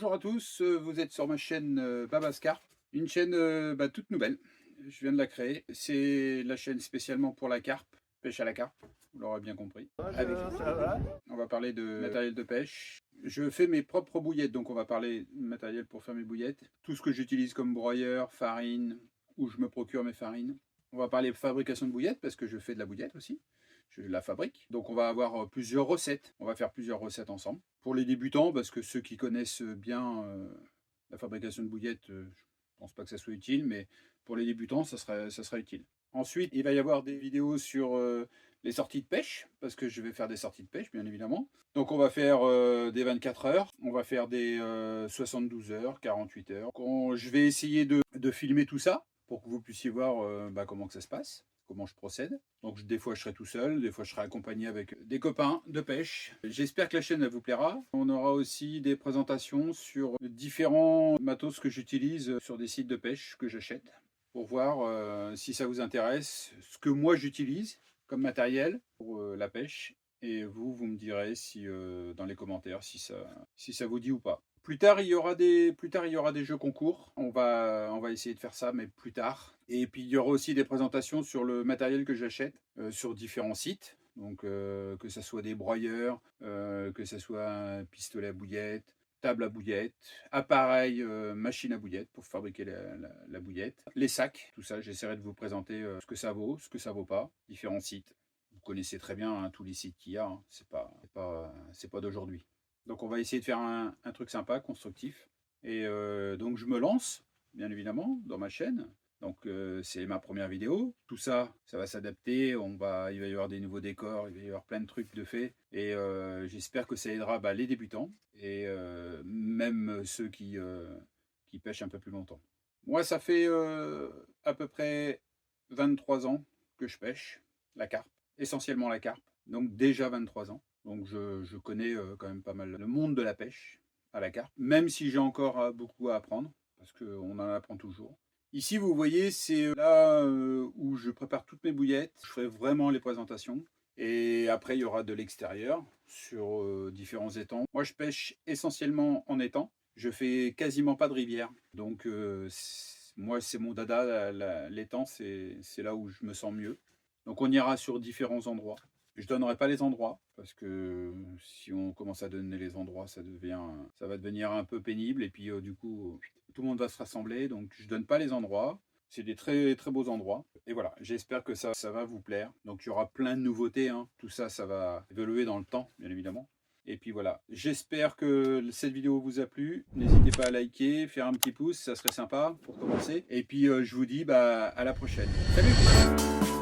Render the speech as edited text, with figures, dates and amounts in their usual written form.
Bonjour à tous, vous êtes sur ma chaîne Babas Carp, une chaîne toute nouvelle. Je viens de la créer. C'est la chaîne spécialement pour la carpe, pêche à la carpe, vous l'aurez bien compris. On va parler de matériel de pêche. Je fais mes propres bouillettes, donc on va parler de matériel pour faire mes bouillettes. Tout ce que j'utilise comme broyeur, farine, où je me procure mes farines. On va parler de fabrication de bouillettes, parce que je fais de la bouillette aussi. Je la fabrique. Donc on va avoir plusieurs recettes. On va faire plusieurs recettes ensemble. Pour les débutants, parce que ceux qui connaissent bien la fabrication de bouillettes, je ne pense pas que ça soit utile, mais pour les débutants, ça sera utile. Ensuite, il va y avoir des vidéos sur les sorties de pêche, parce que je vais faire des sorties de pêche, bien évidemment. Donc on va faire des 24 heures, on va faire des 72 heures, 48 heures. Je vais essayer de filmer tout ça, pour que vous puissiez voir comment que ça se passe, comment je procède. Donc des fois je serai tout seul, des fois je serai accompagné avec des copains de pêche. J'espère que la chaîne vous plaira. On aura aussi des présentations sur différents matos que j'utilise sur des sites de pêche que j'achète, pour voir si ça vous intéresse, ce que moi j'utilise comme matériel pour la pêche. Et vous me direz si dans les commentaires si ça vous dit ou pas. Plus tard, il y aura des jeux concours. On va essayer de faire ça, mais plus tard. Et puis, il y aura aussi des présentations sur le matériel que j'achète sur différents sites. Donc, que ce soit des broyeurs, que ce soit un pistolet à bouillette, table à bouillette, appareil, machine à bouillette pour fabriquer la bouillette, les sacs, tout ça. J'essaierai de vous présenter ce que ça vaut, ce que ça vaut pas, différents sites. Vous connaissez très bien hein, tous les sites qu'il y a. Hein. C'est pas d'aujourd'hui. Donc on va essayer de faire un truc sympa, constructif. Et donc je me lance, bien évidemment, dans ma chaîne. Donc c'est ma première vidéo. Tout ça, ça va s'adapter. Il va y avoir des nouveaux décors, il va y avoir plein de trucs de fait. Et j'espère que ça aidera les débutants et même ceux qui pêchent un peu plus longtemps. Moi, ça fait à peu près 23 ans que je pêche la carpe, essentiellement la carpe. Donc déjà 23 ans. Donc je connais quand même pas mal le monde de la pêche à la carpe, même si j'ai encore beaucoup à apprendre, parce qu'on en apprend toujours. Ici, vous voyez, c'est là où je prépare toutes mes bouillettes. Je ferai vraiment les présentations. Et après, il y aura de l'extérieur sur différents étangs. Moi, je pêche essentiellement en étang. Je fais quasiment pas de rivière. Donc, moi, c'est mon dada. L'étang, c'est là où je me sens mieux. Donc, on ira sur différents endroits. Je ne donnerai pas les endroits, parce que si on commence à donner les endroits, ça va devenir un peu pénible. Et puis, du coup, tout le monde va se rassembler. Donc, je ne donne pas les endroits. C'est des très, très beaux endroits. Et voilà, j'espère que ça va vous plaire. Donc, il y aura plein de nouveautés. Hein. Tout ça, ça va évoluer dans le temps, bien évidemment. Et puis voilà, j'espère que cette vidéo vous a plu. N'hésitez pas à liker, faire un petit pouce, ça serait sympa pour commencer. Et puis, je vous dis à la prochaine. Salut!